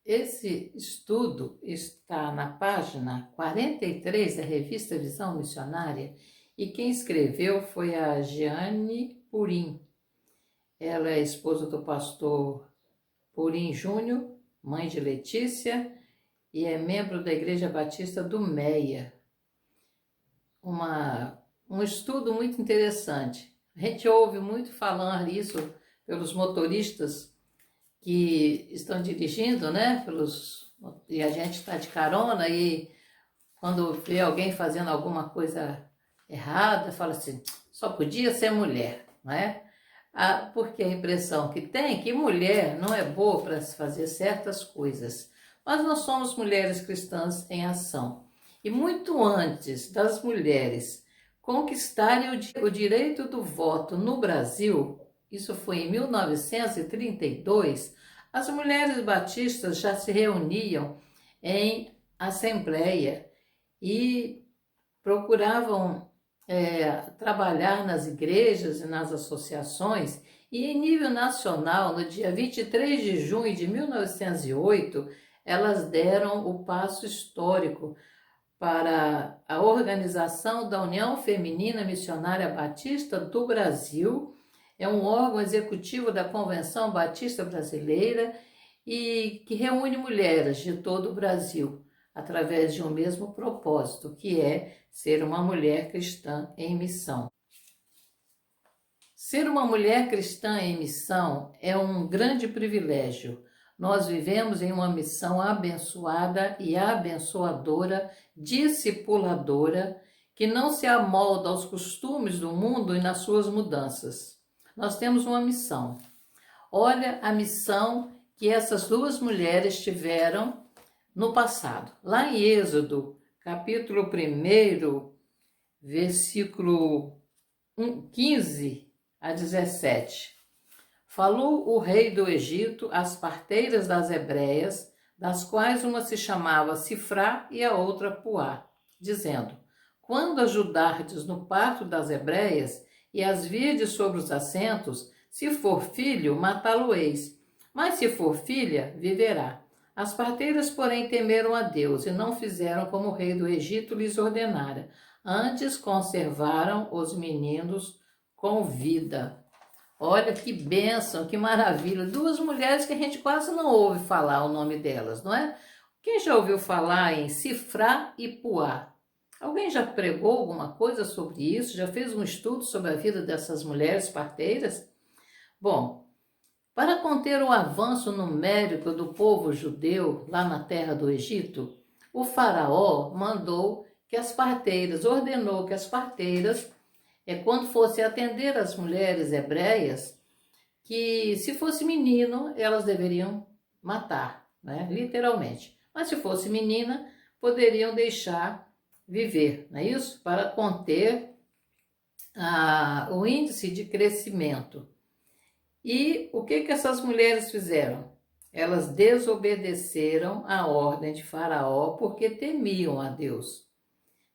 Esse estudo está na página 43 da revista Visão Missionária e quem escreveu foi a Jeane Purim. Ela é esposa do pastor Purim Júnior, mãe de Letícia, e é membro da Igreja Batista do Meia. Um estudo muito interessante. A gente ouve muito falar isso pelos motoristas que estão dirigindo, né? E a gente está de carona e quando vê alguém fazendo alguma coisa errada, fala assim, só podia ser mulher, não é? Porque a impressão que tem é que mulher não é boa para se fazer certas coisas. Mas nós somos mulheres cristãs em ação. E muito antes das mulheres conquistarem o direito do voto no Brasil, isso foi em 1932, as mulheres batistas já se reuniam em assembleia e procuravam trabalhar nas igrejas e nas associações, e em nível nacional, no dia 23 de junho de 1908, elas deram o passo histórico para a organização da União Feminina Missionária Batista do Brasil. É um órgão executivo da Convenção Batista Brasileira e que reúne mulheres de todo o Brasil através de um mesmo propósito, que é ser uma mulher cristã em missão. Ser uma mulher cristã em missão é um grande privilégio. Nós vivemos em uma missão abençoada e abençoadora, discipuladora, que não se amolda aos costumes do mundo e nas suas mudanças. Nós temos uma missão. Olha a missão que essas duas mulheres tiveram no passado. Lá em Êxodo, capítulo 1, versículo 15 a 17. Falou o rei do Egito às parteiras das hebreias, das quais uma se chamava Sifrá e a outra Puá, dizendo, quando ajudardes no parto das hebreias e as virdes sobre os assentos, se for filho, matá-lo-eis, mas se for filha, viverá. As parteiras, porém, temeram a Deus e não fizeram como o rei do Egito lhes ordenara. Antes conservaram os meninos com vida. Olha que bênção, que maravilha. Duas mulheres que a gente quase não ouve falar o nome delas, não é? Quem já ouviu falar em Sifrá e Puá? Alguém já pregou alguma coisa sobre isso? Já fez um estudo sobre a vida dessas mulheres parteiras? Bom, para conter o avanço numérico do povo judeu lá na terra do Egito, o faraó ordenou que as parteiras, quando fosse atender as mulheres hebreias, que se fosse menino, elas deveriam matar, né? Literalmente. Mas se fosse menina, poderiam deixar viver, não é isso? Para conter o índice de crescimento. E o que essas mulheres fizeram? Elas desobedeceram a ordem de Faraó porque temiam a Deus,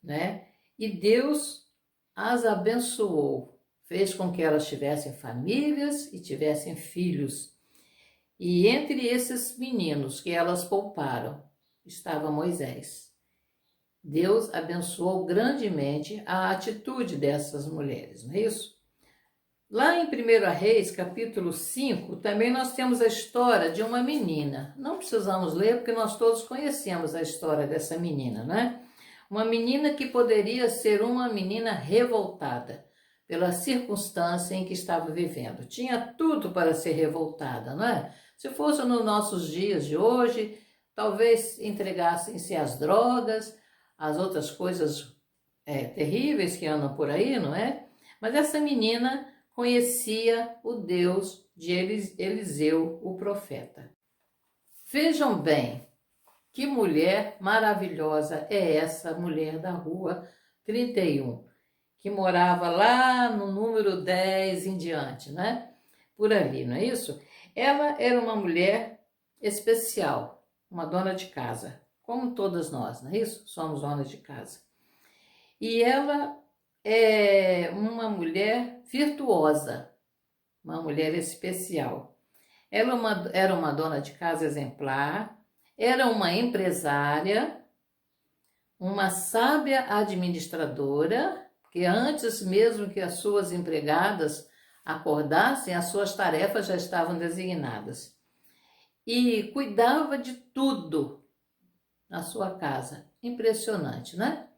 né? E Deus as abençoou, fez com que elas tivessem famílias e tivessem filhos. E entre esses meninos que elas pouparam, estava Moisés. Deus abençoou grandemente a atitude dessas mulheres, não é isso? Lá em 1 Reis, capítulo 5, também nós temos a história de uma menina. Não precisamos ler porque nós todos conhecemos a história dessa menina, né? Uma menina que poderia ser uma menina revoltada pela circunstância em que estava vivendo. Tinha tudo para ser revoltada, não é? Se fosse nos nossos dias de hoje, talvez entregassem-se às drogas, às outras coisas terríveis que andam por aí, não é? Mas essa menina conhecia o Deus de Eliseu, o profeta. Vejam bem, que mulher maravilhosa é essa mulher da rua 31, que morava lá no número 10 em diante, né? Por ali, não é isso? Ela era uma mulher especial, uma dona de casa, como todas nós, não é isso? Somos donas de casa. E ela é uma mulher virtuosa, uma mulher especial. Ela era uma dona de casa exemplar, Era uma empresária, uma sábia administradora, que antes mesmo que as suas empregadas acordassem, as suas tarefas já estavam designadas. E cuidava de tudo na sua casa. Impressionante, né?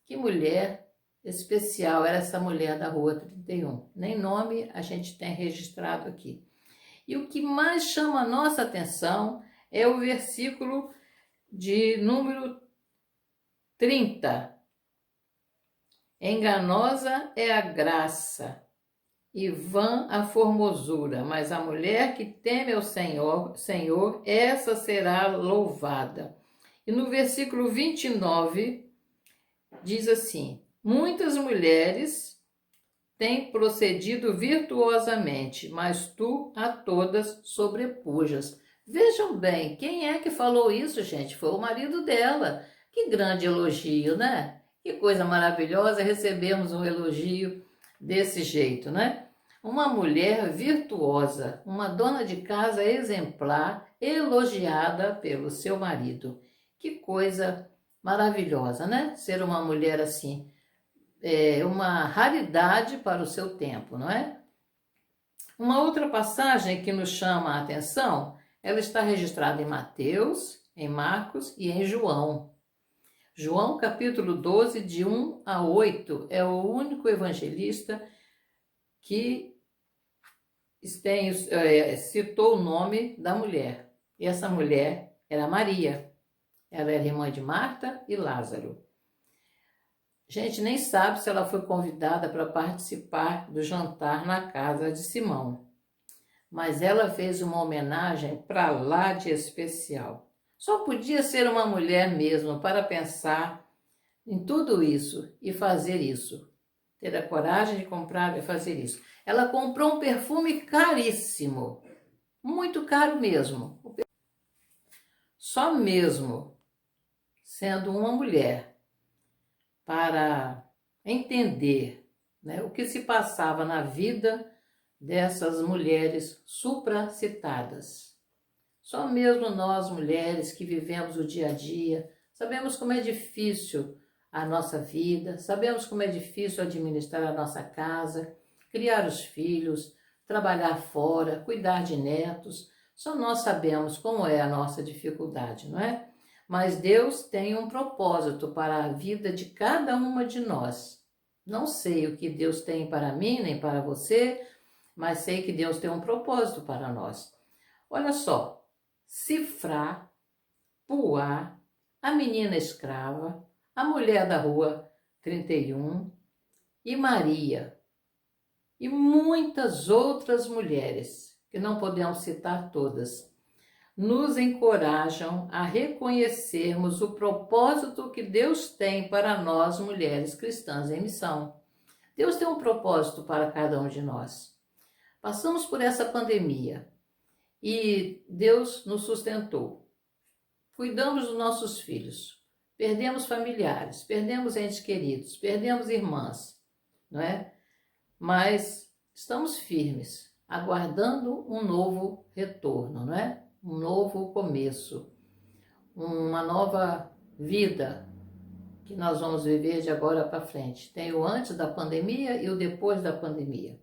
Que mulher especial era essa mulher da Rua 31. Nem nome a gente tem registrado aqui. E o que mais chama a nossa atenção é o versículo de número 30. Enganosa é a graça e vã a formosura, mas a mulher que teme ao Senhor, essa será louvada. E no versículo 29 diz assim: muitas mulheres têm procedido virtuosamente, mas tu a todas sobrepujas. Vejam bem, quem é que falou isso, gente? Foi o marido dela. Que grande elogio, né? Que coisa maravilhosa recebemos um elogio desse jeito, né? Uma mulher virtuosa, uma dona de casa exemplar, elogiada pelo seu marido. Que coisa maravilhosa, né? Ser uma mulher assim, é uma raridade para o seu tempo, não é? Uma outra passagem que nos chama a atenção, ela está registrada em Mateus, em Marcos e em João. João capítulo 12, de 1 a 8, é o único evangelista que citou o nome da mulher. E essa mulher era Maria. Ela era irmã de Marta e Lázaro. Gente, nem sabe se ela foi convidada para participar do jantar na casa de Simão. Mas ela fez uma homenagem para lá de especial. Só podia ser uma mulher mesmo para pensar em tudo isso e fazer isso. Ter a coragem de comprar e fazer isso. Ela comprou um perfume caríssimo. Muito caro mesmo. Só mesmo sendo uma mulher para entender, né, o que se passava na vida dessas mulheres supracitadas. Só mesmo nós, mulheres que vivemos o dia a dia, sabemos como é difícil a nossa vida, sabemos como é difícil administrar a nossa casa, criar os filhos, trabalhar fora, cuidar de netos. Só nós sabemos como é a nossa dificuldade, não é? Mas Deus tem um propósito para a vida de cada uma de nós. Não sei o que Deus tem para mim, nem para você, mas sei que Deus tem um propósito para nós. Olha só, Cifrá, Puá, a menina escrava, a mulher da Rua 31 e Maria, e muitas outras mulheres, que não podemos citar todas, nos encorajam a reconhecermos o propósito que Deus tem para nós, mulheres cristãs em missão. Deus tem um propósito para cada um de nós. Passamos por essa pandemia e Deus nos sustentou. Cuidamos dos nossos filhos, perdemos familiares, perdemos entes queridos, perdemos irmãs, não é? Mas estamos firmes, aguardando um novo retorno, não é? Um novo começo, uma nova vida que nós vamos viver de agora para frente. Tem o antes da pandemia e o depois da pandemia.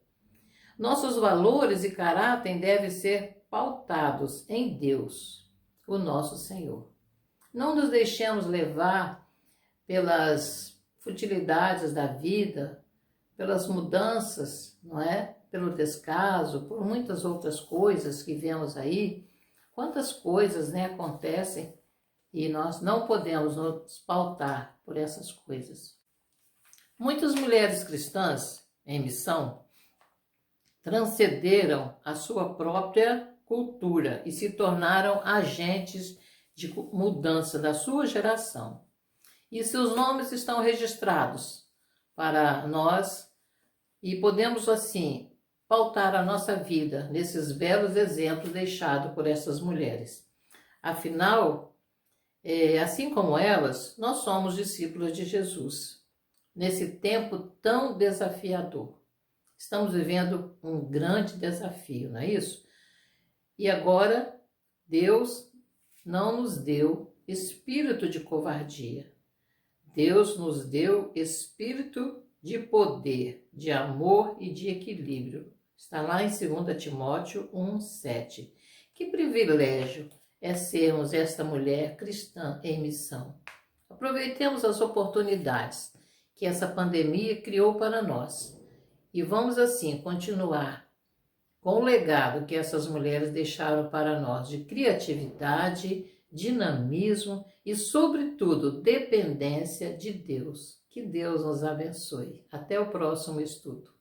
Nossos valores e caráter devem ser pautados em Deus, o nosso Senhor. Não nos deixemos levar pelas futilidades da vida, pelas mudanças, não é? Pelo descaso, por muitas outras coisas que vemos aí. Quantas coisas, né, acontecem e nós não podemos nos pautar por essas coisas. Muitas mulheres cristãs em missão transcenderam a sua própria cultura e se tornaram agentes de mudança da sua geração. E seus nomes estão registrados para nós e podemos assim pautar a nossa vida nesses belos exemplos deixados por essas mulheres. Afinal, assim como elas, nós somos discípulos de Jesus. Nesse tempo tão desafiador, estamos vivendo um grande desafio, não é isso? E agora, Deus não nos deu espírito de covardia. Deus nos deu espírito de poder, de amor e de equilíbrio. Está lá em 2 Timóteo 1:7. Que privilégio é sermos esta mulher cristã em missão. Aproveitemos as oportunidades que essa pandemia criou para nós e vamos assim continuar com o legado que essas mulheres deixaram para nós de criatividade, dinamismo e, sobretudo, dependência de Deus. Que Deus nos abençoe. Até o próximo estudo.